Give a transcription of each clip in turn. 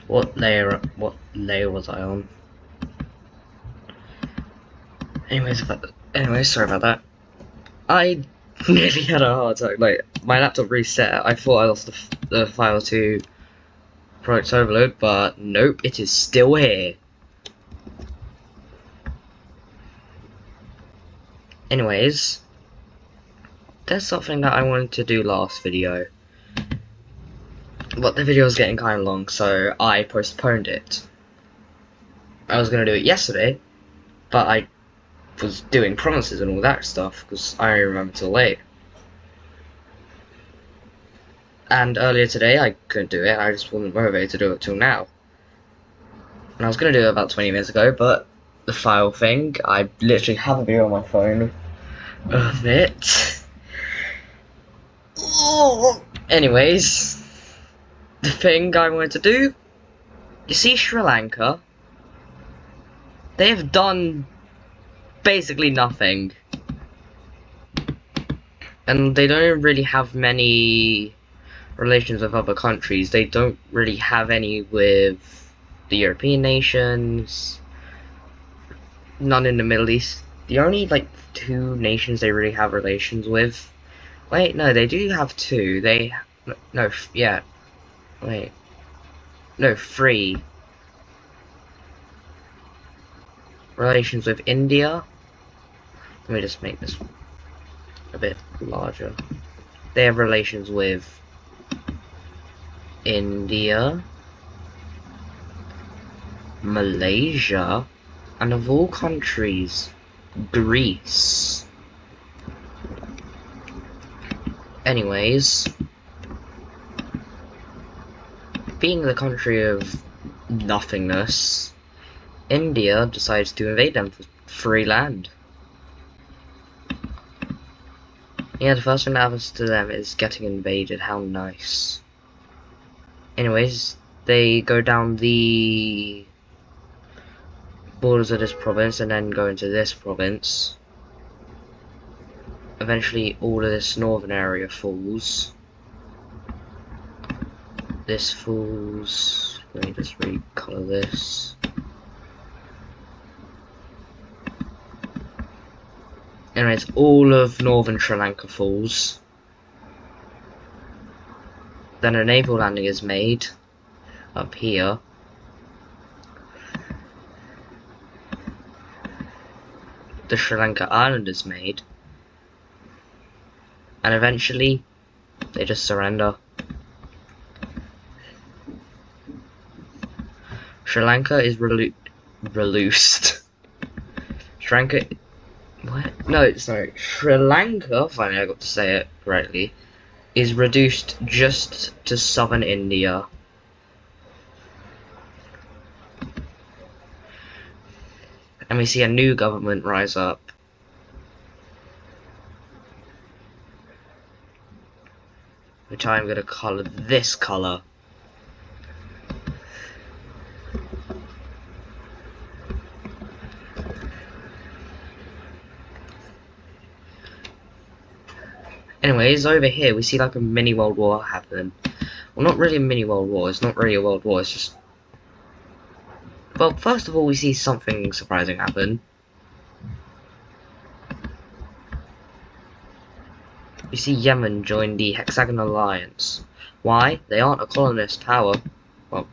What layer was I on? Anyways, sorry about that. I nearly had a heart attack. Like, my laptop reset. I thought I lost the file to Project Overload, but nope, it is still here. Anyways, there's something that I wanted to do last video, but the video was getting kind of long, so I postponed it. I was gonna do it yesterday, but I was doing promises and all that stuff because I remember till late. And earlier today I couldn't do it. I just wasn't motivated to do it till now. And I was gonna do it about 20 minutes ago, but the file thing, I literally have a video on my phone of it. Anyways, the thing I wanted to do, you see Sri Lanka, they have done basically nothing. And they don't really have many relations with other countries. They don't really have any with the European nations, none in the Middle East. The only, like, 2 nations they really have relations with. Wait, no, they do have 2. No, 3 relations with India. Let me just make this a bit larger. They have relations with India, Malaysia, and of all countries, Greece. Anyways, being the country of nothingness, India decides to invade them for free land. Yeah, the first thing that happens to them is getting invaded. How nice. Anyways, they go down the borders of this province and then go into this province. Eventually all of this northern area falls. This falls. Let me just recolor this. Anyways, all of northern Sri Lanka falls. Then a naval landing is made up here. The Sri Lanka island is made. And eventually, they just surrender. Sri Lanka is released. Sri Lanka. What? No, sorry. Sri Lanka, finally I got to say it correctly, is reduced just to southern India. And we see a new government rise up. Which I'm going to colour this colour. Anyways, over here we see like a mini World War happen. Well, not really a mini World War, it's not really a World War, it's just... Well, first of all we see something surprising happen. We see Yemen join the Hexagonal Alliance. Why? They aren't a colonist power. Well,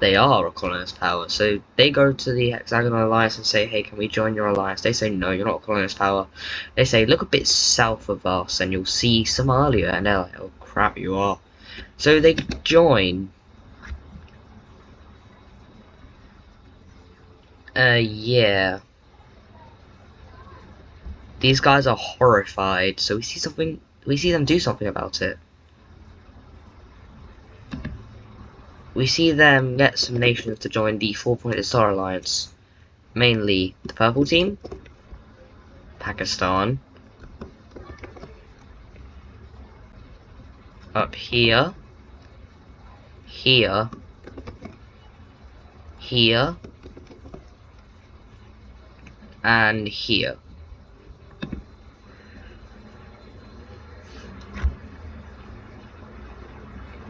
they are a colonist power, so they go to the Hexagonal Alliance and say, hey, can we join your alliance? They say, no, you're not a colonist power. They say, look a bit south of us and you'll see Somalia, and they're like, oh crap, you are. So they join. Yeah. These guys are horrified, so we see them do something about it. We see them get some nations to join the Four-Pointed Star Alliance. Mainly the purple team, Pakistan, up here, here, here, and here.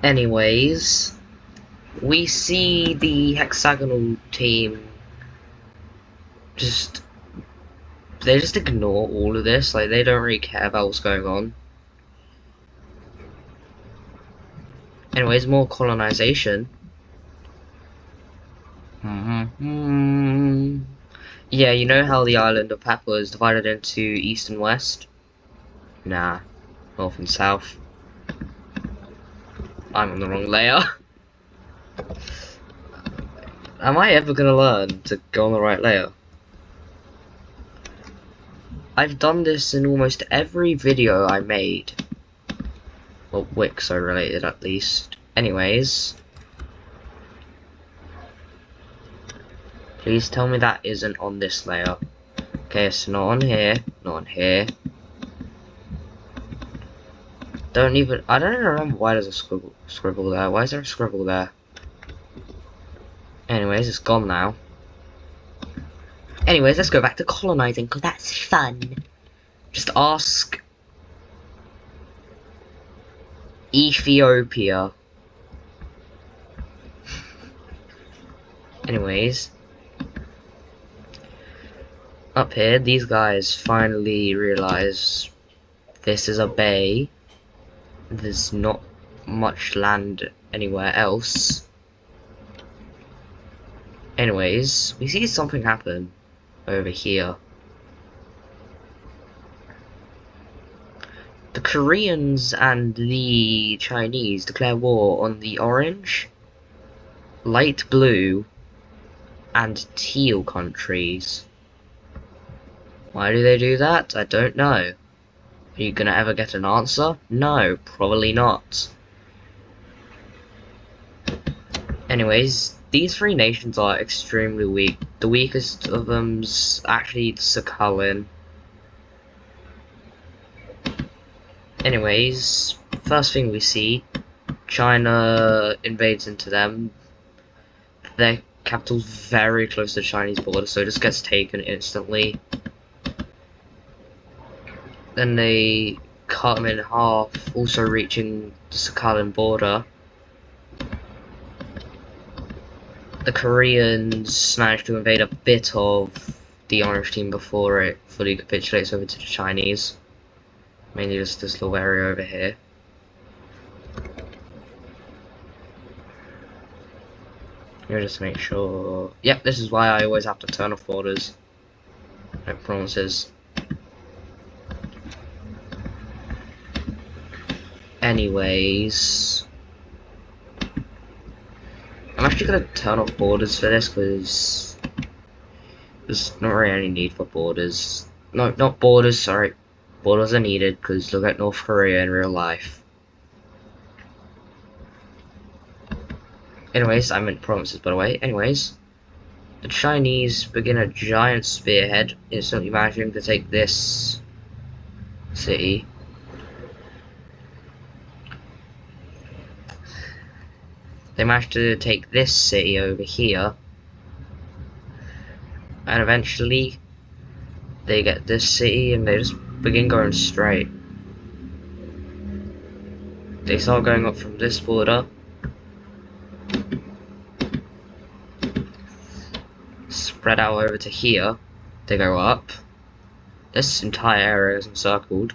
Anyways, we see the hexagonal team just they just ignore all of this, like they don't really care about what's going on. Anyways, more colonization. Yeah, you know how the island of Papua is divided into east and west? Nah, north and south. I'm on the wrong layer. Am I ever gonna learn to go on the right layer? I've done this in almost every video I made. Well, Wicso related at least. Anyways. Please tell me that isn't on this layer. Okay, it's not on here, not on here. I don't even remember why there's a scribble there. Why is there a scribble there? Anyways, it's gone now. Anyways, let's go back to colonizing, because that's fun. Just ask Ethiopia. Anyways. Up here, these guys finally realize this is a bay. There's not much land anywhere else. Anyways, we see something happen over here. The Koreans and the Chinese declare war on the orange, light blue, and teal countries. Why do they do that? I don't know. Are you gonna ever get an answer? No, probably not. Anyways, these three nations are extremely weak. The weakest of them's actually Sakhalin. Anyways, first thing we see, China invades into them. Their capital's very close to the Chinese border, so it just gets taken instantly. Then they cut them in half, also reaching the Sakhalin border. The Koreans managed to invade a bit of the Orange team before it fully capitulates over to the Chinese. Mainly just this little area over here. Let me just make sure. Yep, this is why I always have to turn off borders. No promises. Anyways, I'm actually gonna turn off borders for this because there's not really any need for borders. No, not borders, sorry. Borders are needed because look at North Korea in real life. Anyways, I meant promises by the way. Anyways, the Chinese begin a giant spearhead, instantly managing to take this city. They managed to take this city over here, and eventually they get this city and they just begin going straight. They start going up from this border, spread out over to here, they go up, this entire area is encircled,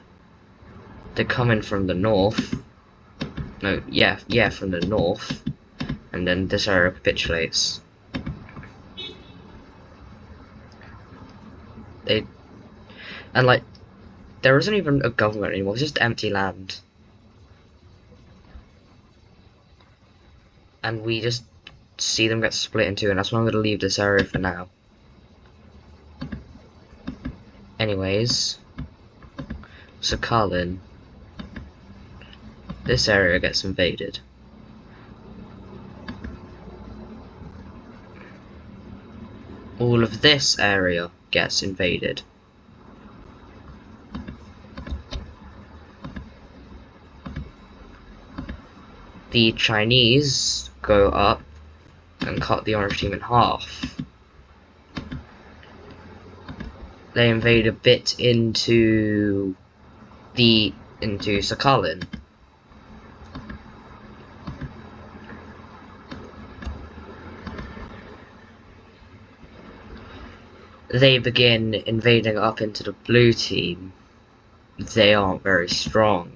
they come in from the north, from the north, and then this area capitulates. There isn't even a government anymore, it's just empty land. And we just see them get split in two, and that's why I'm going to leave this area for now. Anyways, Sakhalin. This area gets invaded. All of this area gets invaded. The Chinese go up and cut the Orange team in half. They invade a bit into Sakhalin. they begin invading up into the blue team, they aren't very strong.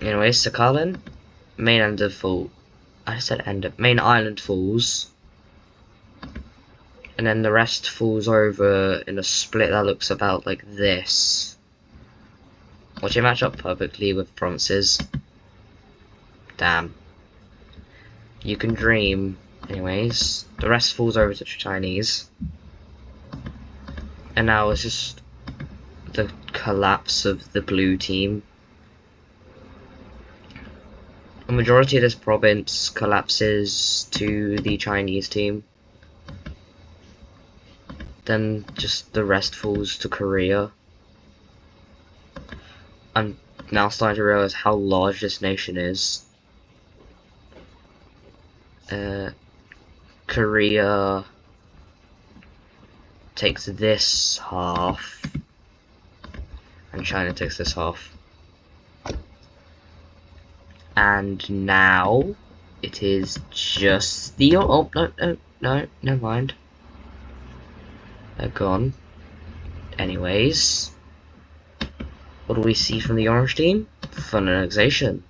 Anyway, Sakhalin, main island fall. I said main island falls, and then the rest falls over in a split that looks about like this, which will match up perfectly with provinces. Damn. You can dream. Anyways, the rest falls over to the Chinese, and now it's just the collapse of the blue team. A majority of this province collapses to the Chinese team. Then just the rest falls to Korea. I'm now starting to realize how large this nation is. Korea takes this half, and China takes this half. And now it is just the no, never mind. They're gone. Anyways, what do we see from the orange team? Fun annexation.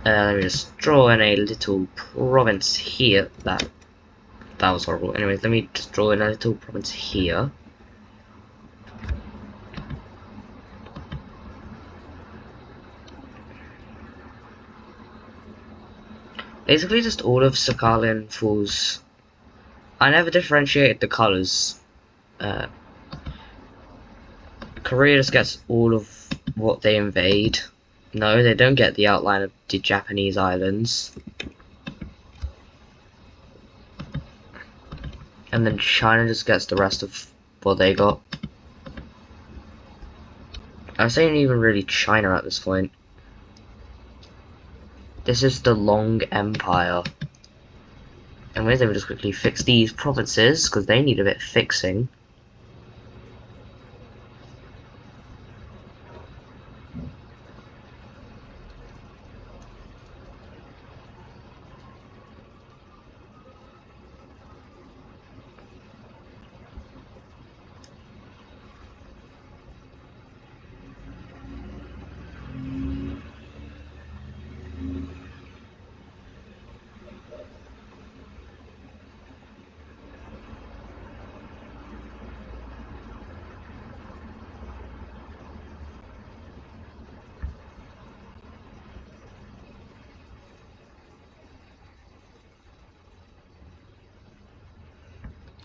Let me just draw in a little province here. That was horrible. Anyways, let me just draw in a little province here. Basically, just all of Sakhalin falls. I never differentiated the colors. Korea just gets all of what they invade. No, they don't get the outline of the Japanese islands. And then China just gets the rest of what they got. I'm saying even really China at this point. This is the Long Empire. And we're able to just quickly fix these provinces, because they need a bit of fixing.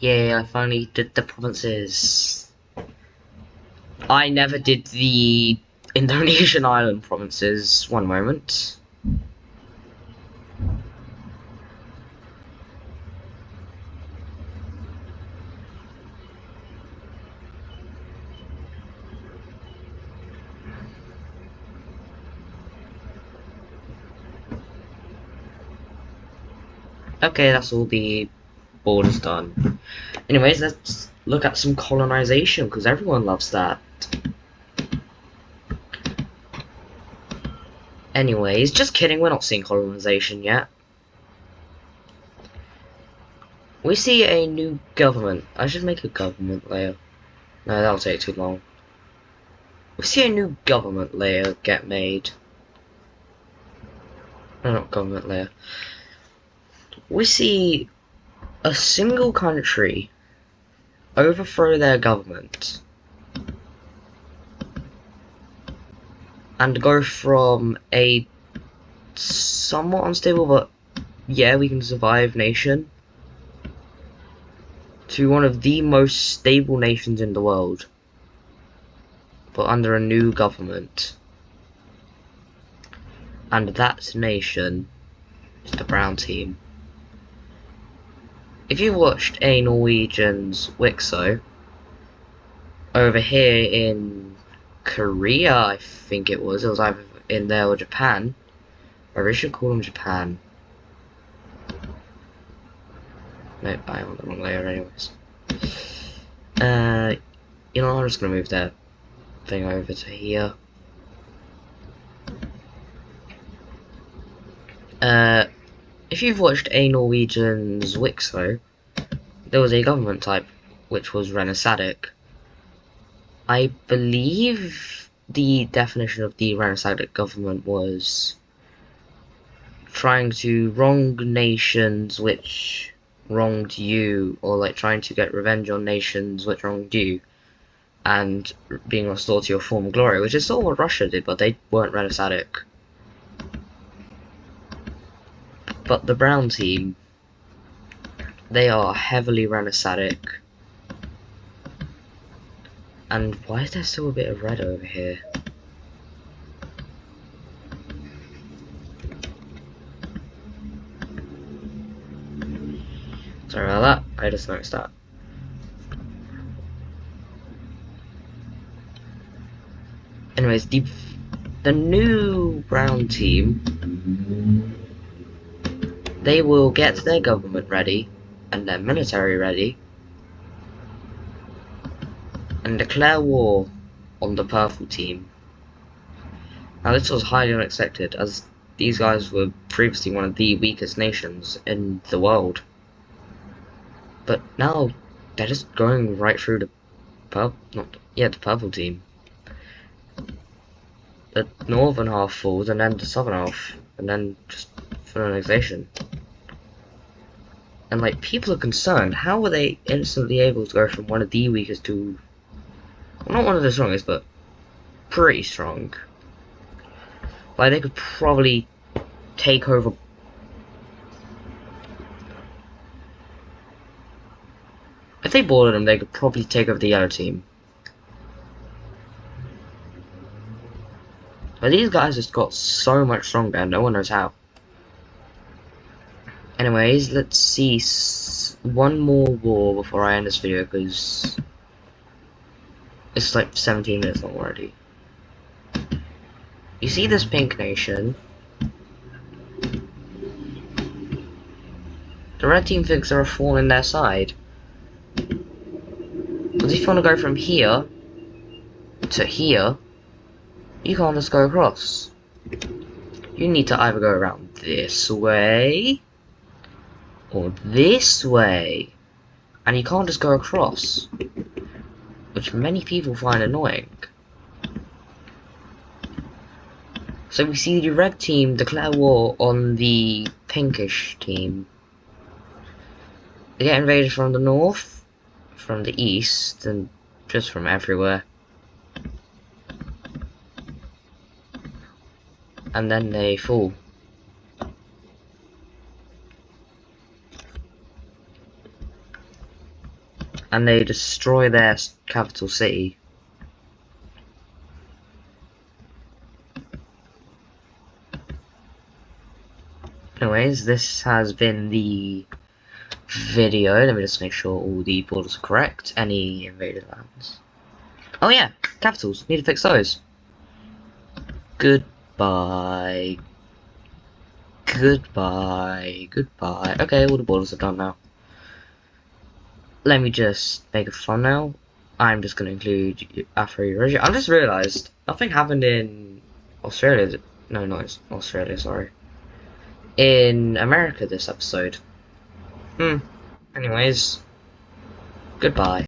Yay, I finally did the provinces. I never did the Indonesian island provinces. One moment. Okay, that's all the borders done. Anyways, let's look at some colonization, because everyone loves that. Anyways, just kidding, we're not seeing colonization yet. We see a new government. I should make a government layer. No, that'll take too long. We see a new government layer get made. No, not government layer. We see a single country overthrow their government and go from a somewhat unstable but yeah, we can survive nation to one of the most stable nations in the world, but under a new government. And that nation is the brown team. If you watched a Norwegian's Wicso over here in Korea, I think it was either in there or Japan, or we should call them Japan. Nope, I want the wrong layer anyways. You know, I'm just gonna move that thing over to here. If you've watched a Norwegian's Wicso, there was a government type which was Renaissadic. I believe the definition of the Renaissadic government was trying to wrong nations which wronged you, or like trying to get revenge on nations which wronged you, and being restored to your former glory, which is sort of what Russia did, but they weren't Renaissadic. But the brown team, they are heavily Renaissadic. And why is there still a bit of red over here? Sorry about that, I just noticed that. Anyways, the new brown team, they will get their government ready and their military ready and declare war on the purple team. Now this was highly unexpected, as these guys were previously one of the weakest nations in the world. But now they're just going right through the purple team. The northern half falls, and then the southern half, and then just finalization. And like, people are concerned, how were they instantly able to go from one of the weakest to, well, not one of the strongest, but pretty strong. Like, they could probably take over. If they boarded them, they could probably take over the yellow team. But these guys just got so much stronger, and no one knows how. Anyways, let's see one more war before I end this video, because it's like 17 minutes long already. You see this pink nation? The red team thinks they're a thorn in their side. Because if you want to go from here to here, you can't just go across. You need to either go around this way or this way, and you can't just go across, which many people find annoying. So we see the red team declare war on the pinkish team. They get invaded from the north, from the east, and just from everywhere. And then they fall. And they destroy their capital city. Anyways, this has been the video. Let me just make sure all the borders are correct. Any invaded lands. Oh yeah, capitals. Need to fix those. Goodbye. Goodbye. Goodbye. Okay, all the borders are done now. Let me just make a thumbnail. I'm just going to include Afro-Eurasia. I just realised nothing happened in Australia. No, not Australia, sorry. In America this episode. Anyways, goodbye.